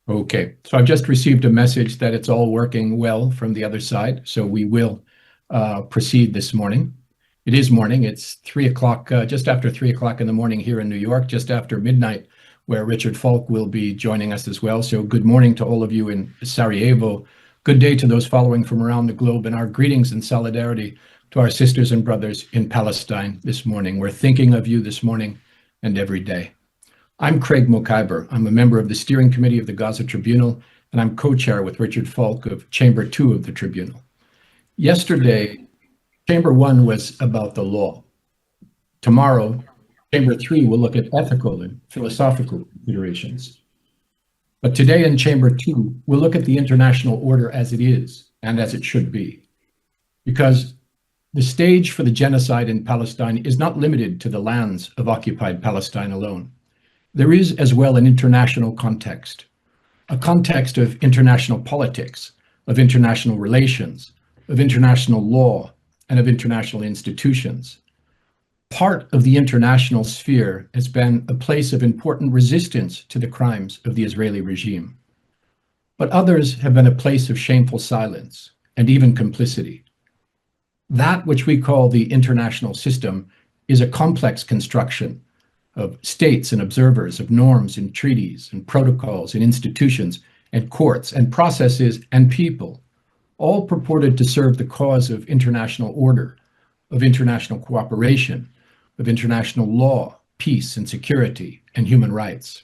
Okay, so I've just received a message that it's all working well from the other side, so we will proceed this morning. It is morning. It's 3 o'clock, just after 3 o'clock in the morning here in New York, just after midnight, where Richard Falk will be joining us as well. So good morning to all of you in Sarajevo. Good day to those following from around the globe, and our greetings and solidarity to our sisters and brothers in Palestine this morning. We're thinking of you this morning and every day. I'm Craig Mokhiber. I'm a member of the steering committee of the Gaza Tribunal, and I'm co-chair with Richard Falk of Chamber 2 of the Tribunal. Yesterday, Chamber 1 was about the law. Tomorrow, Chamber 3 will look at ethical and philosophical considerations. But today in Chamber 2, we'll look at the international order as it is and as it should be. Because the stage for the genocide in Palestine is not limited to the lands of occupied Palestine alone. There is as well an international context, a context of international politics, of international relations, of international law, and of international institutions. Part of the international sphere has been a place of important resistance to the crimes of the Israeli regime. But others have been a place of shameful silence and even complicity. That which we call the international system is a complex construction of states and observers, of norms and treaties and protocols and institutions and courts and processes and people, all purported to serve the cause of international order, of international cooperation, of international law, peace and security, and human rights.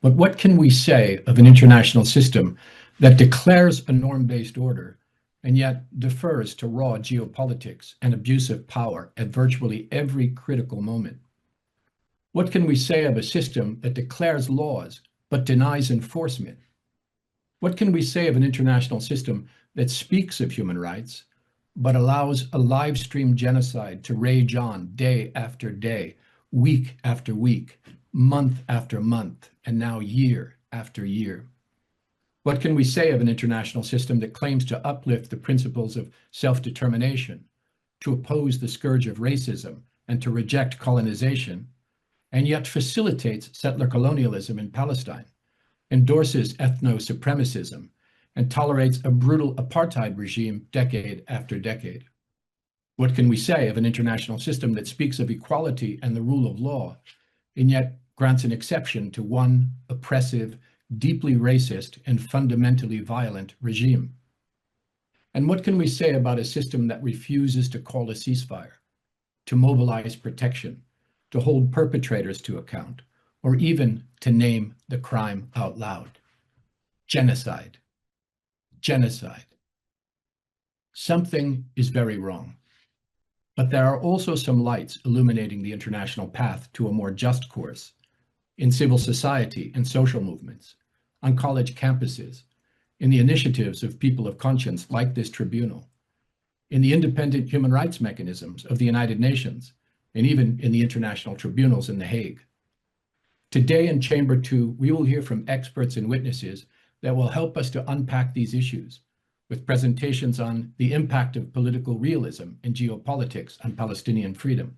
But what can we say of an international system that declares a norm-based order and yet defers to raw geopolitics and abuse of power at virtually every critical moment? What can we say of a system that declares laws but denies enforcement? What can we say of an international system that speaks of human rights but allows a live stream genocide to rage on day after day, week after week, month after month, and now year after year? What can we say of an international system that claims to uplift the principles of self-determination, to oppose the scourge of racism, and to reject colonization, and yet facilitates settler colonialism in Palestine, endorses ethno-supremacism, and tolerates a brutal apartheid regime decade after decade? What can we say of an international system that speaks of equality and the rule of law, and yet grants an exception to one oppressive, deeply racist, and fundamentally violent regime? And what can we say about a system that refuses to call a ceasefire, to mobilize protection, to hold perpetrators to account, or even to name the crime out loud? Genocide. Genocide. Something is very wrong. But there are also some lights illuminating the international path to a more just course in civil society and social movements, on college campuses, in the initiatives of people of conscience like this tribunal, in the independent human rights mechanisms of the United Nations, and even in the international tribunals in The Hague. Today in Chamber 2, we will hear from experts and witnesses that will help us to unpack these issues, with presentations on the impact of political realism and geopolitics on Palestinian freedom,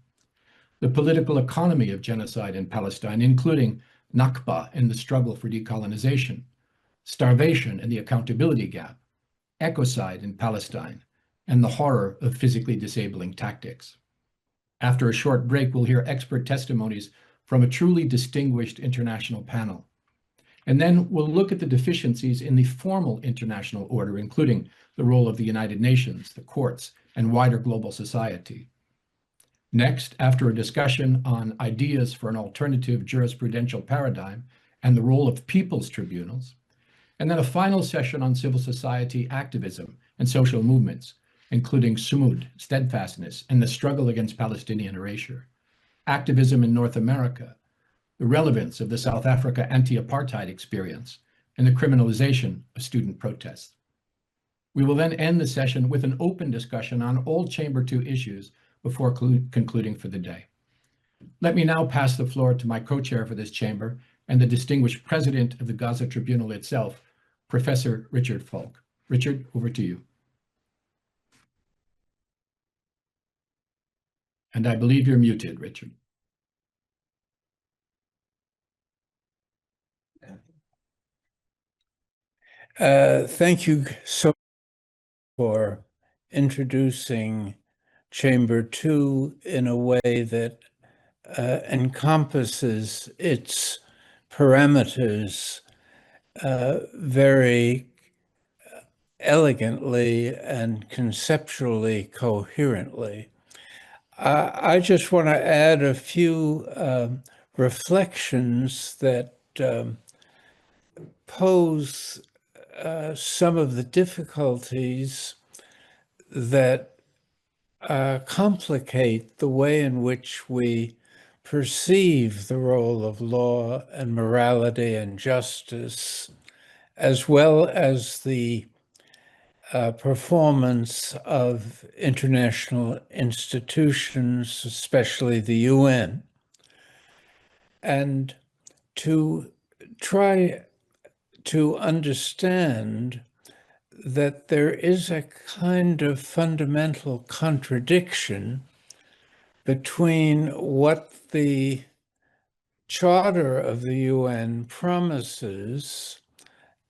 the political economy of genocide in Palestine, including Nakba and the struggle for decolonization, starvation and the accountability gap, ecocide in Palestine, and the horror of physically disabling tactics. After a short break, we'll hear expert testimonies from a truly distinguished international panel. And then we'll look at the deficiencies in the formal international order, including the role of the United Nations, the courts, and wider global society. Next, after a discussion on ideas for an alternative jurisprudential paradigm and the role of people's tribunals, and then a final session on civil society activism and social movements, including Sumud, steadfastness, and the struggle against Palestinian erasure, activism in North America, the relevance of the South Africa anti-apartheid experience, and the criminalization of student protests. We will then end the session with an open discussion on all Chamber 2 issues before concluding for the day. Let me now pass the floor to my co-chair for this chamber and the distinguished president of the Gaza Tribunal itself, Professor Richard Falk. Richard, over to you. And I believe you're muted, Richard. Thank you so much for introducing Chamber 2 in a way that encompasses its parameters very elegantly and conceptually coherently. I just want to add a few reflections that pose some of the difficulties that complicate the way in which we perceive the role of law and morality and justice, as well as the performance of international institutions, especially the UN, and to try to understand that there is a kind of fundamental contradiction between what the Charter of the UN promises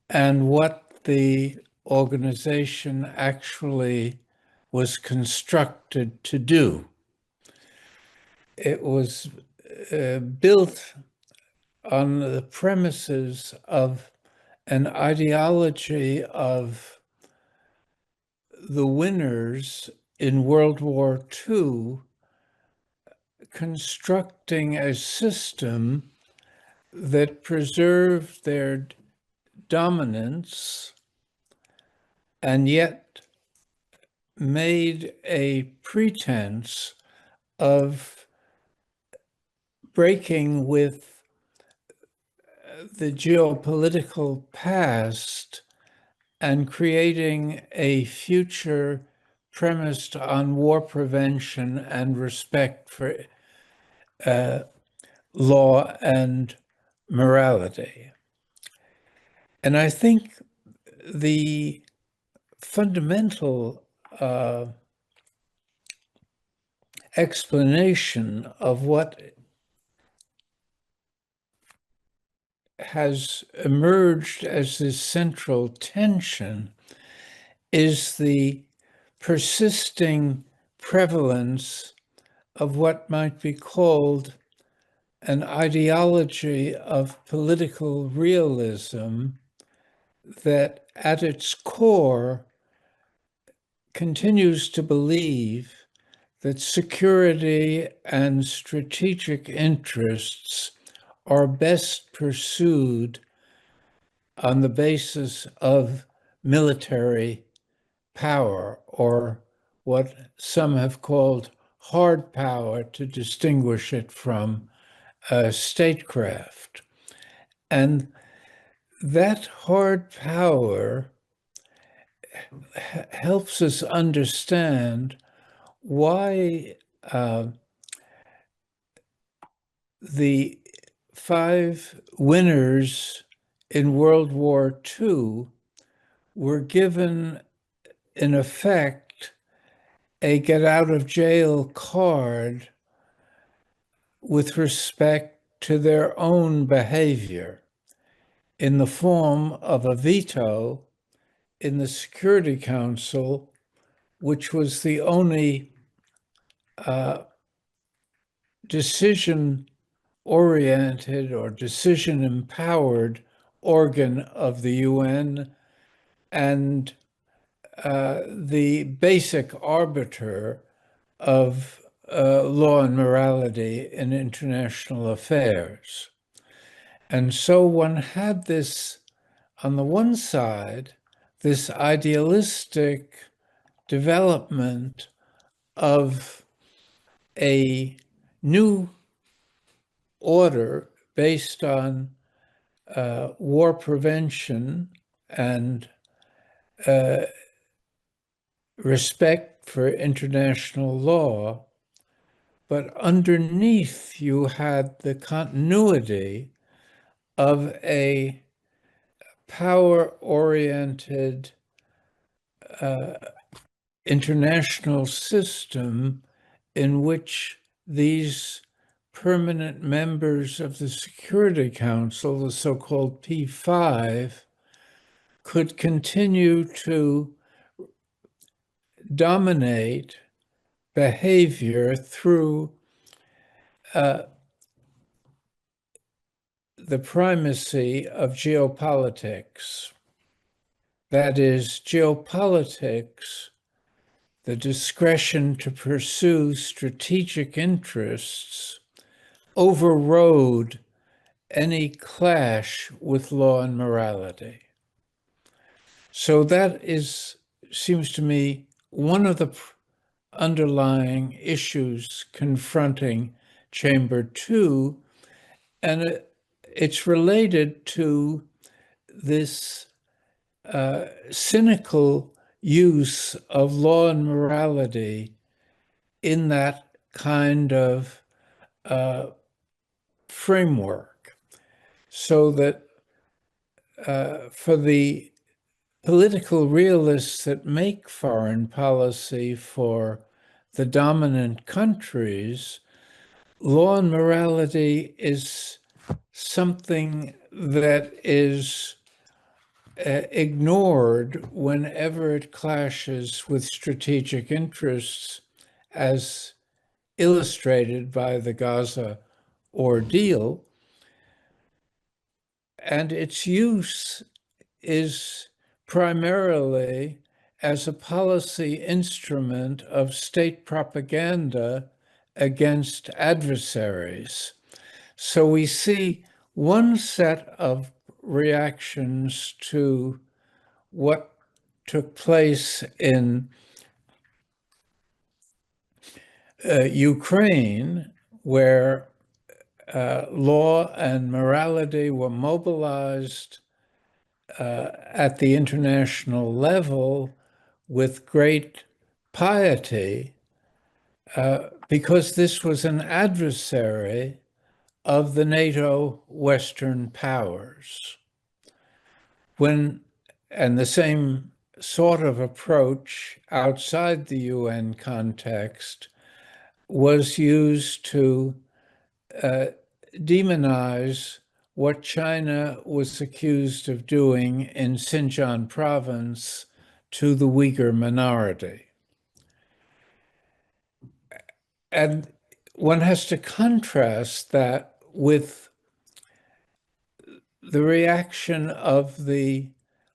and what the organization actually was constructed to do. It was built on the premises of an ideology of the winners in World War II constructing a system that preserved their dominance and yet made a pretense of breaking with the geopolitical past and creating a future premised on war prevention and respect for law and morality. And I think the fundamental explanation of what has emerged as this central tension is the persisting prevalence of what might be called an ideology of political realism that at its core continues to believe that security and strategic interests are best pursued on the basis of military power, or what some have called hard power to distinguish it from statecraft. And that hard power helps us understand why the 5 winners in World War II were given, in effect, a get out of jail card with respect to their own behavior in the form of a veto in the Security Council, which was the only decision-oriented or decision-empowered organ of the UN and the basic arbiter of law and morality in international affairs. And so one had this, on the one side, this idealistic development of a new order based on war prevention and respect for international law, but underneath you had the continuity of a power-oriented international system in which these permanent members of the Security Council, the so-called P5, could continue to dominate behavior through the primacy of geopolitics. That is, geopolitics, the discretion to pursue strategic interests, overrode any clash with law and morality. So that seems to me, one of the underlying issues confronting Chamber 2, and it's related to this cynical use of law and morality in that kind of framework, so that for the political realists that make foreign policy for the dominant countries, law and morality is something that is ignored whenever it clashes with strategic interests, as illustrated by the Gaza ordeal. And its use is primarily as a policy instrument of state propaganda against adversaries. So we see one set of reactions to what took place in Ukraine, where law and morality were mobilized at the international level with great piety, because this was an adversary of the NATO Western powers. And the same sort of approach outside the UN context was used to demonize what China was accused of doing in Xinjiang province to the Uyghur minority. And one has to contrast that with the reaction of the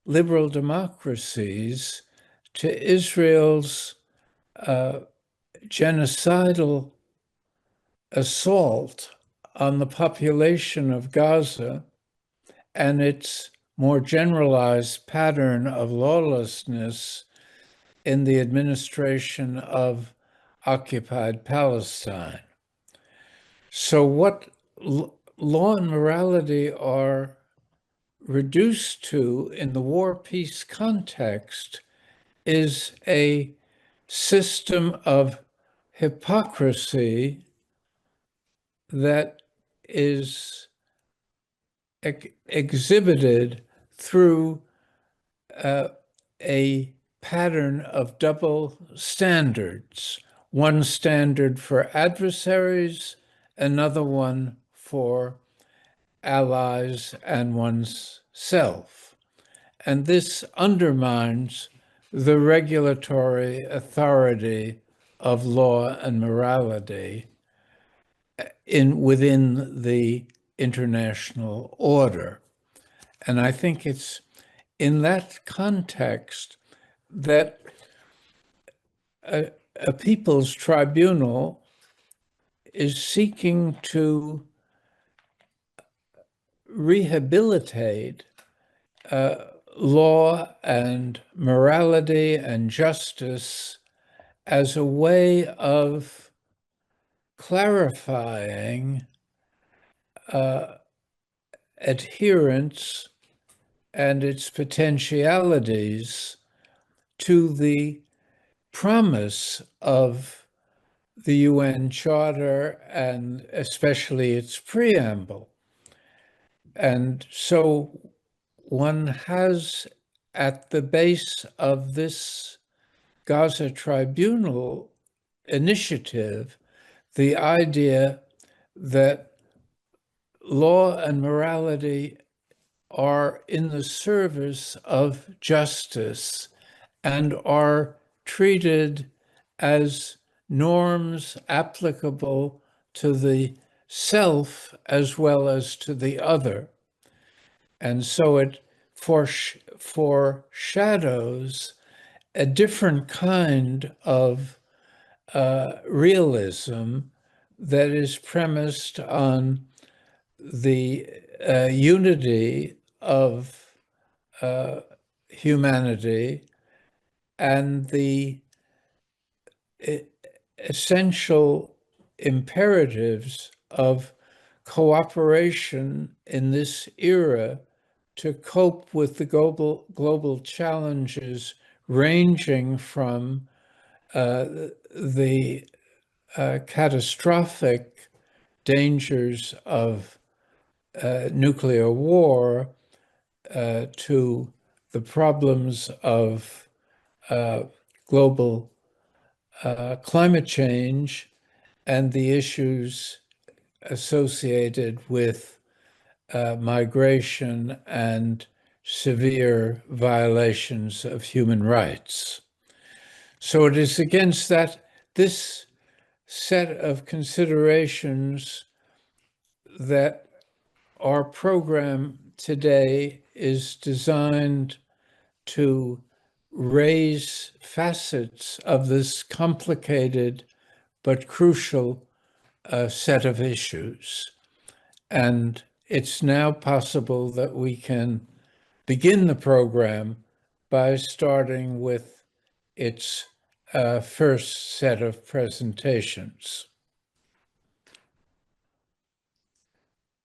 liberal democracies to Israel's genocidal assault on the population of Gaza and its more generalized pattern of lawlessness in the administration of occupied Palestine. So what law and morality are reduced to in the war-peace context is a system of hypocrisy that is exhibited through a pattern of double standards, one standard for adversaries, another one for allies and one's self. And this undermines the regulatory authority of law and morality within the international order. And I think it's in that context that a people's tribunal is seeking to rehabilitate law and morality and justice as a way of clarifying adherence and its potentialities to the promise of the UN Charter and especially its preamble. And so one has at the base of this Gaza Tribunal initiative the idea that law and morality are in the service of justice and are treated as norms applicable to the self as well as to the other. And so it foreshadows a different kind of realism that is premised on the unity of humanity and the essential imperatives of cooperation in this era to cope with the global challenges ranging from the catastrophic dangers of nuclear war to the problems of global climate change and the issues associated with migration and severe violations of human rights. So it is against this set of considerations that our program today is designed to raise facets of this complicated but crucial set of issues. And it's now possible that we can begin the program by starting with its first set of presentations.